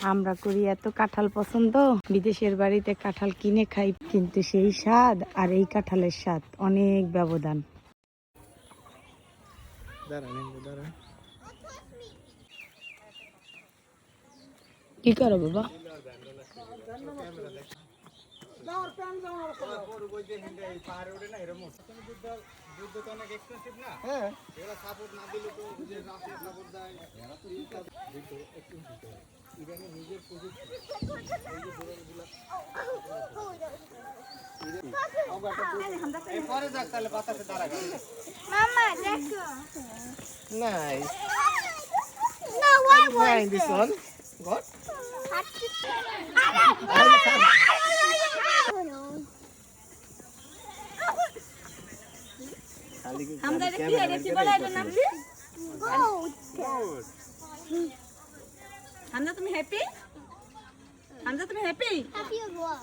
আমরা করি এত কাঁঠাল পছন্দ, বিদেশের বাড়িতে কাঁঠাল কিনে খাই, কিন্তু সেই স্বাদ আর এই কাঁঠালের স্বাদ অনেক ব্যবধান। কি করো বাবা? Mama, দেখো। Nice. No, what was Find this it? one. Got? আমরা এটা কি এটা কি বলে এটার নাম কি? হামজা তুমি হ্যাপি? হামজা তুমি হ্যাপি? Happy as well.